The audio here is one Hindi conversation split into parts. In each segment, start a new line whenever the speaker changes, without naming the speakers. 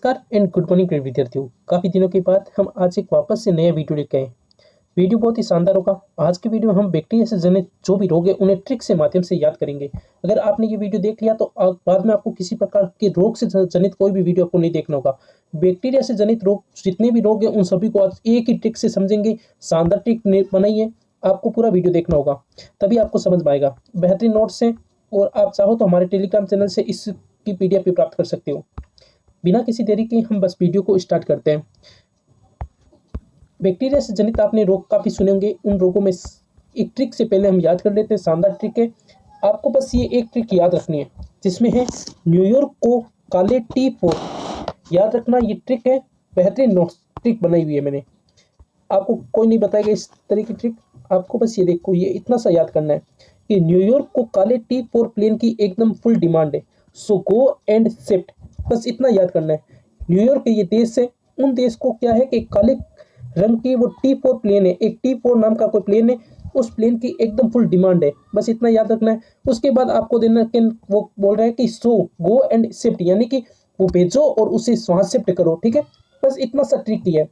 नमस्कार एंड गुड मॉर्निंग प्रिय विद्यार्थियों। काफ़ी दिनों के बाद हम आज एक वापस से नया वीडियो लेकर आए। वीडियो बहुत ही शानदार होगा। आज के वीडियो में हम बैक्टीरिया से जनित जो भी रोग है उन्हें ट्रिक से माध्यम से याद करेंगे। अगर आपने ये वीडियो देख लिया तो बाद में आपको किसी प्रकार के रोग से जनित कोई भी वीडियो आपको नहीं देखना होगा। बैक्टीरिया से जनित रोग जितने भी रोग हैं उन सभी को आज एक ही ट्रिक से समझेंगे। शानदार ट्रिक बनाई है, आपको पूरा वीडियो देखना होगा तभी आपको समझ में आएगा। बेहतरीन नोट्स हैं और आप चाहो तो हमारे टेलीग्राम चैनल से इसकी PDF भी प्राप्त कर सकते हो। बिना किसी देरी के हम बस वीडियो को स्टार्ट करते हैं। बैक्टीरिया से जनित आपने रोग काफ़ी सुने होंगे। उन रोगों में एक ट्रिक से पहले हम याद कर लेते हैं। शानदार ट्रिक है, आपको बस ये एक ट्रिक याद रखनी है जिसमें है न्यूयॉर्क को काले T4 याद रखना। ये ट्रिक है, बेहतरीन नोट्स ट्रिक बनाई हुई है मैंने। आपको कोई नहीं बताएगा इस तरह की ट्रिक। आपको बस ये देखो, ये इतना सा याद करना है कि न्यूयॉर्क को काले T4 प्लेन की एकदम फुल डिमांड है, सो गो एंड शिफ्ट। बस इतना याद करना है। न्यूयॉर्क ये देश है, उन देश को क्या है कि काले रंग की वो T4 प्लेन है, एक T4 नाम का कोई प्लेन है, उस प्लेन की एकदम फुल डिमांड है। बस इतना याद रखना है। उसके बाद आपको देना कि वो बोल रहा है कि सो गो एंड शिफ्ट, यानी कि वो भेजो और उसे वहाँ शिफ्ट करो। ठीक है, बस इतना सा ट्रिक ही है,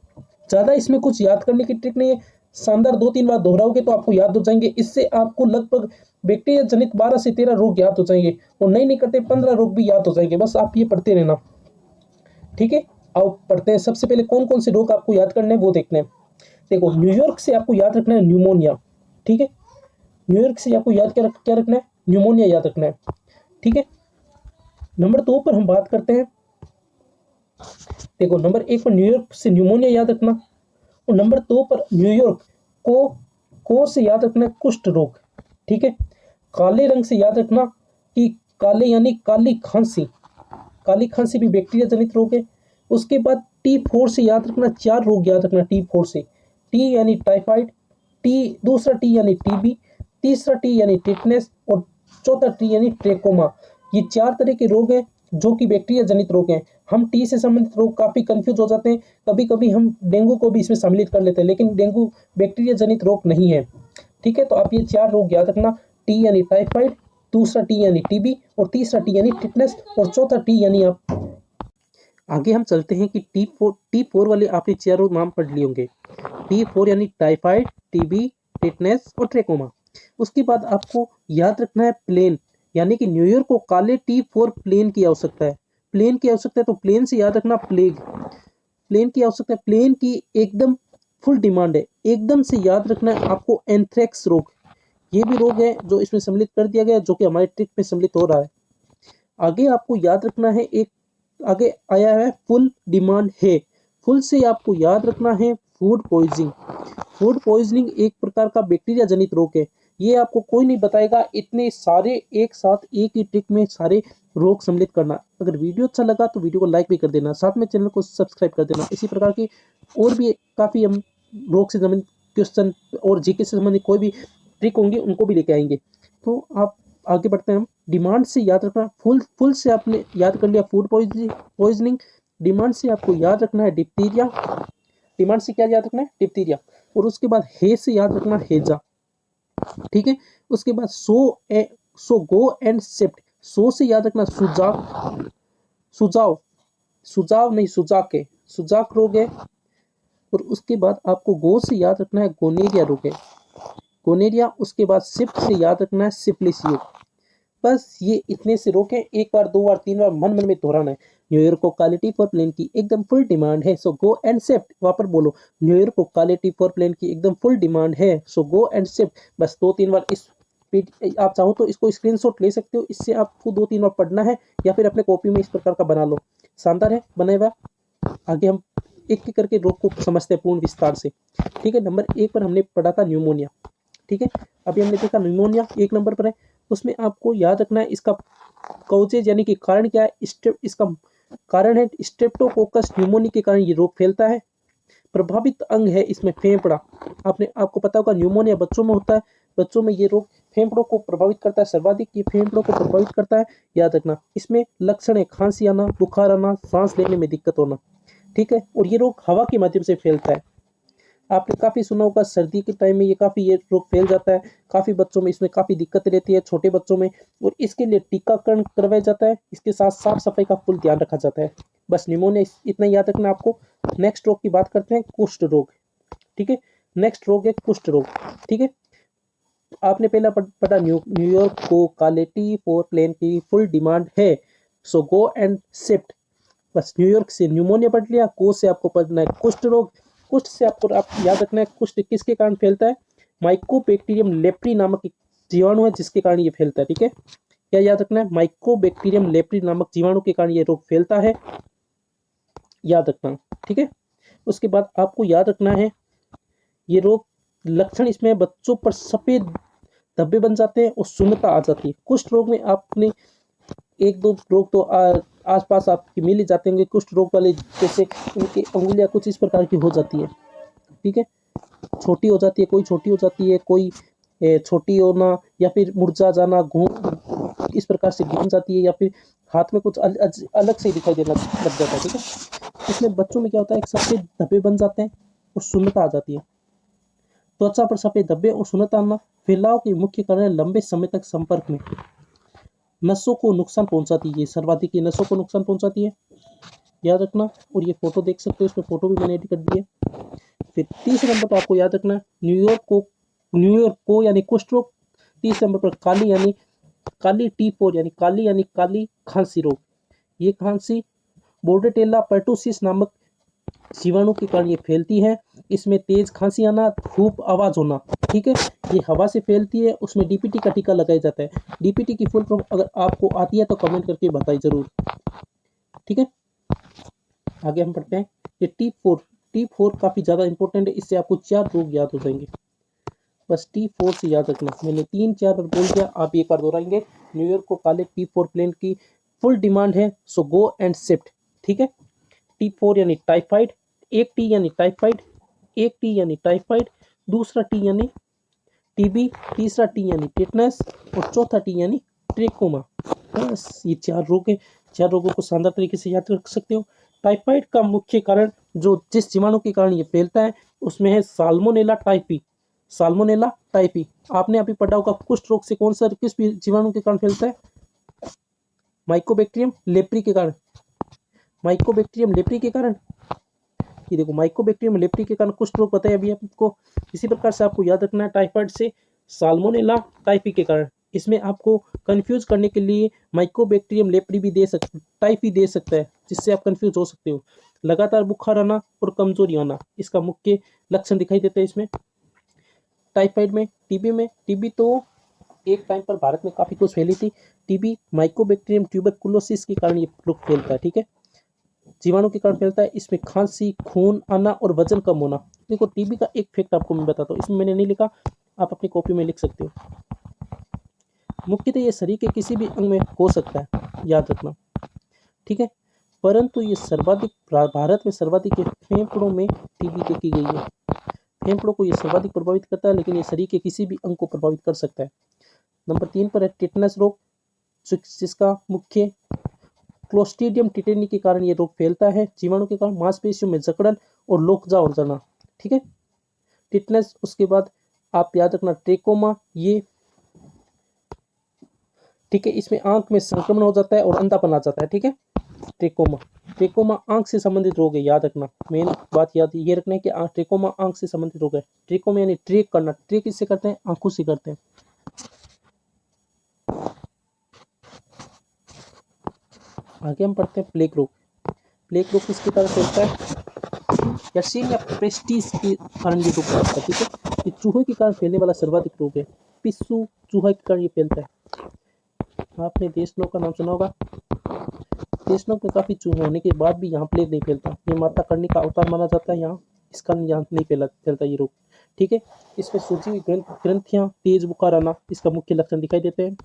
ज़्यादा इसमें कुछ याद करने की ट्रिक नहीं है। शानदार 2-3 बार दोहराओगे तो आपको याद हो जाएंगे। इससे आपको लगभग बैक्टीरिया जनित 12 से 13 रोग याद हो जाएंगे और नहीं करते 15 रोग भी याद हो जाएंगे। बस आप ये पढ़ते रहना, ठीक है। आओ पढ़ते हैं। सबसे पहले कौन कौन से रोग आपको याद करने हैं वो देखने हैं। देखो, न्यूयॉर्क से आपको याद रखना है न्यूमोनिया। ठीक है, न्यूयॉर्क से आपको याद क्या रखना है, न्यूमोनिया याद रखना है। ठीक है, नंबर 2 पर हम बात करते हैं। देखो, नंबर 1 पर न्यूयॉर्क से न्यूमोनिया याद रखना और नंबर 2 पर न्यूयॉर्क को से याद रखना है कुष्ठ रोग। ठीक है, काले रंग से याद रखना कि काले यानी काली खांसी। काली खांसी भी बैक्टीरिया जनित रोग है। उसके बाद T4 से याद रखना 4 रोग याद रखना T4 से। T यानी टाइफाइड, दूसरा T यानी TB, तीसरा T यानी टिटनेस और चौथा T यानी ट्रेकोमा। ये 4 तरह के रोग हैं जो कि बैक्टीरिया जनित रोग हैं। हम टी से संबंधित रोग काफ़ी कंफ्यूज हो जाते हैं। कभी कभी हम डेंगू को भी इसमें सम्मिलित कर लेते हैं, लेकिन डेंगू बैक्टीरिया जनित रोग नहीं है। ठीक है, तो आप ये 4 रोग याद रखना। टी यानी टाइफाइड, दूसरा T यानी TB और तीसरा T यानी टिटनेस और चौथा T यानी आप। आगे हम चलते हैं कि T4 वाले आपने 4 नाम पढ़ लिए होंगे। T4 यानी टाइफाइड, TB, टिटनेस और ट्रेकोमा। उसके बाद आपको याद रखना है प्लेन, यानी कि न्यूयॉर्क को काले T4 प्लेन की आवश्यकता है। प्लेन की आवश्यकता है तो प्लेन से याद रखना प्लेग। प्लेन की आवश्यकता है, प्लेन की एकदम फुल डिमांड है। एकदम से याद रखना है आपको एंथ्रेक्स रोग। ये भी रोग है जो इसमें सम्मिलित कर दिया गया, जो कि हमारे ट्रिक में सम्मिलित हो रहा है। आगे आपको याद रखना है, एक आगे आया है फुल डिमांड है। फुल से आपको याद रखना है फूड पॉइजनिंग। फूड पॉइजनिंग एक प्रकार का बैक्टीरिया जनित रोग है। ये आपको कोई नहीं बताएगा। इतने सारे एक साथ एक ही ट्रिक में सारे रोग सम्मिलित करना। अगर वीडियो अच्छा लगा तो वीडियो को लाइक भी कर देना, साथ में चैनल को सब्सक्राइब कर देना। इसी प्रकार की और भी काफ़ी हम रोग से संबंधित क्वेश्चन और जीके से संबंधित कोई भी ट्रिक होंगे उनको भी लेके आएंगे। तो आप आगे बढ़ते हैं। हम डिमांड से याद रखना, फुल से आपने याद कर लिया फूड पॉइजनिंग। डिमांड से आपको याद रखना है डिप्थीरिया। डिमांड से क्या याद रखना है, डिप्थीरिया। और उसके बाद हे से याद रखना हेजा। ठीक है, उसके बाद सो गो एंड शिफ्ट। सो से याद रखना सुजाव नहीं सुजाक है, सुजाक रोग है। और उसके बाद आपको गो से याद रखना है गोनेरिया रोग है, गोनेरिया। उसके बाद शिफ्ट से याद रखना है सिफिलिस रोग। बस ये इतने से रोग हैं। 1 बार 2 बार 3 बार मन में दोहराना है। न्यूयॉर्क को काले T4 प्लेन की एकदम फुल डिमांड है, सो गो एंड शिफ्ट। वहां पर बोलो, न्यूयॉर्क को काले T4 प्लेन की एकदम फुल डिमांड है, सो गो एंड शिफ्ट। बस 2-3 बार इस आप चाहो तो इसको स्क्रीनशॉट ले सकते हो। इससे आपको 2-3 बार पढ़ना है या फिर अपने कॉपी में इस प्रकार का बना लो। शानदार है बनाए हुआ। आगे हम एक एक करके रोग को समझते हैं पूर्ण विस्तार से। ठीक है, नंबर 1 पर हमने पढ़ा था न्यूमोनिया। ठीक है, अभी हमने देखा न्यूमोनिया 1 नंबर पर है। उसमें आपको याद रखना है इसका कॉजेज यानी कि कारण क्या है। इसका कारण है स्ट्रेप्टोकोकस न्यूमोनी के कारण ये रोग फैलता है। प्रभावित अंग है इसमें फेफड़ा। आपको पता होगा न्यूमोनिया बच्चों में होता है। बच्चों में ये रोग फेफड़ों को प्रभावित करता है, सर्वाधिक ये फेफड़ों को प्रभावित करता है। याद रखना, इसमें लक्षण है खांसी आना, बुखार आना, सांस लेने में दिक्कत होना। ठीक है, और ये रोग हवा के माध्यम से फैलता है। आपने काफ़ी सुना होगा सर्दी के टाइम में ये रोग फैल जाता है। काफ़ी बच्चों में इसमें काफ़ी दिक्कत रहती है, छोटे बच्चों में। और इसके लिए टीकाकरण करवाया जाता है। इसके साथ साफ सफाई का फुल ध्यान रखा जाता है। बस निमोनिया इतना याद रखना आपको। नेक्स्ट रोग की बात करते हैं, कुष्ठ रोग। ठीक है, नेक्स्ट रोग है कुष्ठ रोग। ठीक है, आपने पहला पढ़ा न्यूयॉर्क को काले टी4 प्लेन की फुल डिमांड है, सो गो एंड शिफ्ट। बस न्यूयॉर्क से न्यूमोनिया पढ़ लिया, को से आपको पढ़ना है कुष्ठ रोग। कुष्ठ से आपको आप याद रखना है कुष्ठ किसके कारण फैलता है, माइकोबैक्टीरियम लेप्री नामक एक जीवाणु है जिसके कारण ये फैलता है। ठीक है, क्या याद रखना है, माइकोबैक्टीरियम लेप्री नामक जीवाणु के कारण ये रोग फैलता है, याद रखना। ठीक है, उसके बाद आपको याद रखना है ये रोग लक्षण इसमें बच्चों पर सफेद धब्बे बन जाते हैं और शून्यता आ जाती है। कुष्ठ रोग में आपने एक दो रोग तो आसपास आपके मिल ही जाते होंगे कुष्ठ रोग वाले, जैसे उनकी अंगुलियां कुछ इस प्रकार की हो जाती है। ठीक है, छोटी हो जाती है, कोई छोटी हो जाती है, कोई छोटी होना या फिर मुरझा जाना, घूम इस प्रकार से घूम जाती है, या फिर हाथ में कुछ अलग से दिखाई देना लग जाता है। ठीक है, इसमें बच्चों में क्या होता है, एक सफेद धब्बे बन जाते हैं और शून्यता आ जाती है। त्वचा पर सफेद धब्बे और शून्यता आना फैलाव के मुख्य कारण है लंबे समय तक संपर्क में, नसों को नुकसान पहुंचाती है, सर्वाधिक ये नसों को नुकसान पहुंचाती है, याद रखना। और ये फोटो देख सकते हो, इसमें फोटो भी मैंने एडिट कर दी है। फिर तीसरे नंबर पर आपको याद रखना है न्यूयॉर्क को यानी कुष्ठ रोग। तीसरे नंबर पर काली टी4 यानी काली खांसी रोग। ये खांसी बोर्डेटेला पर्टुसिस नामक जीवाणु के कारण ये फैलती है। इसमें तेज खांसी आना, धूप आवाज होना। ठीक है, ये हवा से फैलती है, उसमें डीपीटी का टीका लगाया जाता है। डीपीटी की फुल फॉर्म अगर आपको आती है तो कमेंट करके बताइए जरूर। ठीक है, आगे हम पढ़ते हैं ये टी4 काफी ज्यादा इंपॉर्टेंट है, इससे आपको 4 रोग याद हो जाएंगे। बस टी4 से याद रखना, मैंने 3-4 बार बोल दिया, आप एक बार दोहराएंगे। न्यूयॉर्क को काले टी4 प्लेन की फुल डिमांड है, सो गो एंड शिफ्ट। ठीक है, टी4 यानी टाइफाइड, एक टी यानी टाइफाइड, एक टी यानी टाइफाइड, दूसरा टी यानी टीबी, तीसरा टी यानी टिटनेस और चौथा टी यानी ट्रेकोमा। बस ये 4 रोग है, 4 रोगों को शानदार तरीके से याद रख सकते हो। टाइफाइड का मुख्य कारण जो जिस जीवाणु के कारण ये फैलता है उसमें है साल्मोनेला टाइफी। साल्मोनेला टाइफी आपने अभी पढ़ा होगा। कुष्ठ रोग से कौन सा किस जीवाणु के कारण फैलता है, माइकोबैक्टीरियम लेप्री के कारण। माइकोबैक्टीरियम लेप्री के कारण, ये देखो माइकोबैक्टीरियम लेप्री के कारण कुष्ठ रोग बताया अभी आपको। इसी प्रकार से आपको याद रखना है टाइफाइड से साल्मोनेला टाइफी के कारण। इसमें आपको कंफ्यूज करने के लिए माइकोबैक्टीरियम लेप्री भी दे सकते, टाइफी दे सकता है, जिससे आप कंफ्यूज हो सकते हो। लगातार बुखार आना और कमजोरी आना इसका मुख्य लक्षण दिखाई देते हैं इसमें। टाइफाइड में, टीबी तो एक टाइम पर भारत में काफी कुछ फैली थी। टीबी माइकोबैक्टीरियम ट्यूबरकुलोसिस के कारण ये रोग फैलता है। ठीक है, जीवाणु के कारण फैलता है। इसमें खांसी, खून आना और वजन कम होना। देखो टीबी का एक फैक्ट आपको मैं बताता हूँ, इसमें मैंने नहीं लिखा, आप अपनी कॉपी में लिख सकते हो। मुख्यतः ये शरीर के किसी भी अंग में हो सकता है, याद रखना। ठीक है, परंतु ये सर्वाधिक भारत में सर्वाधिक फेफड़ों में टीबी देखी गई है। फेफड़ों को ये सर्वाधिक प्रभावित करता है, लेकिन ये शरीर के किसी भी अंग को प्रभावित कर सकता है। नंबर 3 पर है टिटनेस रोग, जिसका मुख्य क्लोस्ट्रीडियम टिटेनी के कारण ये रोग फैलता है। जीवाणु के कारण मांसपेशियों में जकड़न और लोकजा हो जाना। ठीक है, टिटनेस। उसके बाद आप याद रखना ट्रेकोमा, ये ठीक है, इसमें आंख में संक्रमण हो जाता है और अंधापन आ जाता है। ठीक है, ट्रेकोमा आंख से संबंधित रोग है, याद रखना। मेन बात याद ये रखना है कि ट्रेकोमा आंख से संबंधित रोग है। ट्रेकोमा यानी ट्रेक करना, ट्रेक किससे करते हैं, आंखों से करते हैं। आगे हम पढ़ते हैं प्लेग रोग। प्लेग रोग किसके कारण फैलता है, या प्रेस्टीज के कारण ये रोग फैलता है। ठीक है, ये चूहे के कारण फैलने वाला सर्वाधिक रोग है। पिस्सू चूहा के कारण ये फैलता है। आपने देशनों का नाम सुना होगा। देशनों में काफी चूहे होने के बाद भी यहाँ प्लेग नहीं फैलता। ये माता करनी का अवतार माना जाता है, यहाँ इस कारण यहाँ नहीं फैलता ये रोग। ठीक है, इसमें सूजी हुई ग्रंथियां, तेज बुखार आना इसका मुख्य लक्षण दिखाई देते हैं।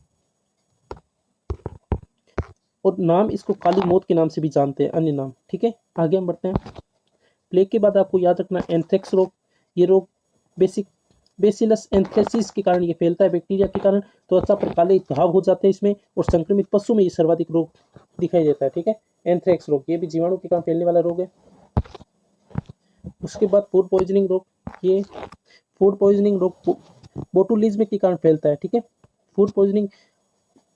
और नाम इसको काली मौत के नाम से भी जानते हैं, अन्य नाम। ठीक है, आगे हम बढ़ते हैं। प्लेग के बाद आपको याद रखना एंथ्रेक्स रोग। ये रोग बेसिलस एंथ्रेसिस के कारण ये फैलता है, बैक्टीरिया के कारण। त्वचा पर काले घाव हो जाते हैं इसमें, और संक्रमित पशु में ये सर्वाधिक रोग दिखाई देता है। ठीक है, एंथ्रेक्स रोग ये भी जीवाणु के कारण फैलने वाला रोग है। उसके बाद फूड पॉइजनिंग रोग, ये फूड पॉइजनिंग रोग बोटुलिज्म के कारण फैलता है। ठीक है, फूड पॉइजनिंग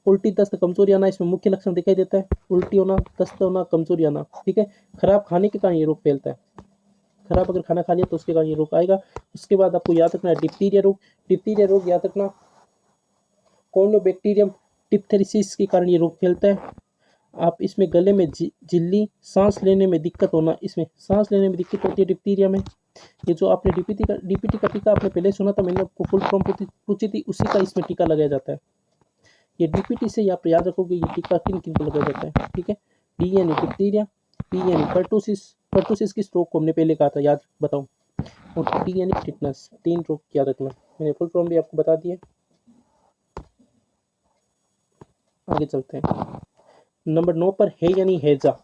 उल्टी, दस्त, कमजोरी आना इसमें मुख्य लक्षण दिखाई देता है। उल्टी होना, दस्त होना, कमजोरी आना, ठीक है। खराब खाने के कारण ये रोग फैलता है। खराब अगर खाना खा लिया तो उसके कारण ये रोग आएगा। उसके बाद आपको याद रखना है डिप्थीरिया रोग। डिप्थीरिया रोग याद रखना कॉर्नोबैक्टीरियम डिप्थेरिसिस के कारण ये रोग फैलता है। आप इसमें गले में झिल्ली, सांस लेने में दिक्कत होना, इसमें सांस लेने में दिक्कत होती है डिप्थीरिया में। ये जो आपने डीपीटी का टीका आपने पहले सुना था, मैंने आपको फुल फॉर्म पूछी थी, उसी का इसमें टीका लगाया जाता है। ये डीपीटी से आप याद रखोगे ये टीका किन किन को लगाया जाता है, ठीक है। डी यानी डिप्थीरिया, पी यानी पर्टूसिस किस रोग को हमने पहले कहा था याद बताओ, और टी यानी टिटनस। 3 रोग याद रखना, मैंने फुल फॉर्म भी आपको बता दिया। आगे चलते हैं। नंबर 9 पर है यानी हैजा।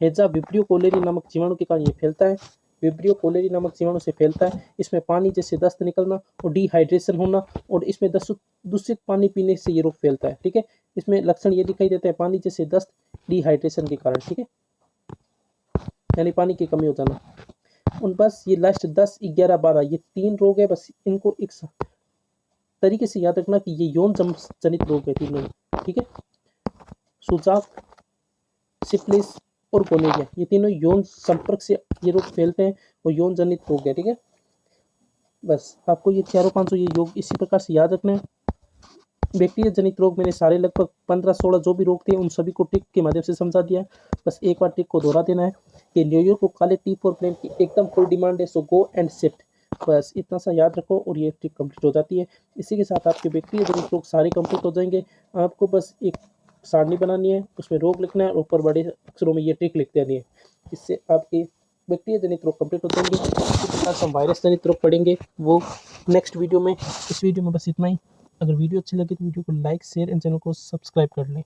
हैजा विब्रियो कोलेरी नामक जीवाणु के कारण ये फैलता है। विब्रियो कोलेरी नामक जीवाणु से फैलता है। इसमें पानी जैसे दस्त निकलना और डिहाइड्रेशन होना, और इसमें दूषित पानी पीने से ये रोग फैलता है, ठीक है। इसमें लक्षण ये दिखाई देता है पानी जैसे दस्त, डिहाइड्रेशन के कारण, ठीक है, यानी पानी की कमी हो जाना। और बस ये लास्ट 10, 11, 12 ये 3 रोग है, बस इनको एक तरीके से याद रखना कि ये यौन जनित रोग है तीनों, ठीक है। सुजाक, सिफिलिस और गोनोरिया ये तीनों यौन संपर्क से ये रोग फैलते हैं और यौन जनित रोग है, ठीक है। बस आपको ये 400-500 ये योग इसी प्रकार से याद रखना है। बैक्टीरिया जनित रोग मैंने सारे लगभग 15-16 जो भी रोग थे उन सभी को ट्रिक के माध्यम से समझा दिया। बस एक बार ट्रिक को दोहरा देना है कि न्यूयॉर्क को काले T4 प्लेन की एकदम फुल डिमांड है, सो गो एंड शिफ्ट। बस इतना सा याद रखो और ये ट्रिक कंप्लीट हो जाती है। इसी के साथ आपके बैक्टीरिया जनित रोग सारे कंप्लीट हो जाएंगे। आपको बस एक सारणी बनानी है, उसमें रोग लिखना है और ऊपर बड़े अक्षरों में ये ट्रिक लिख देनी है। इससे आपके बैक्टीरिया जनित रोग कंप्लीट हो जाएंगे। इसी के साथ हम वायरस जनित रोग पढ़ेंगे, वो नेक्स्ट वीडियो में। इस वीडियो में बस इतना ही। अगर वीडियो अच्छी लगी तो वीडियो को लाइक, शेयर एंड चैनल को सब्सक्राइब कर लें।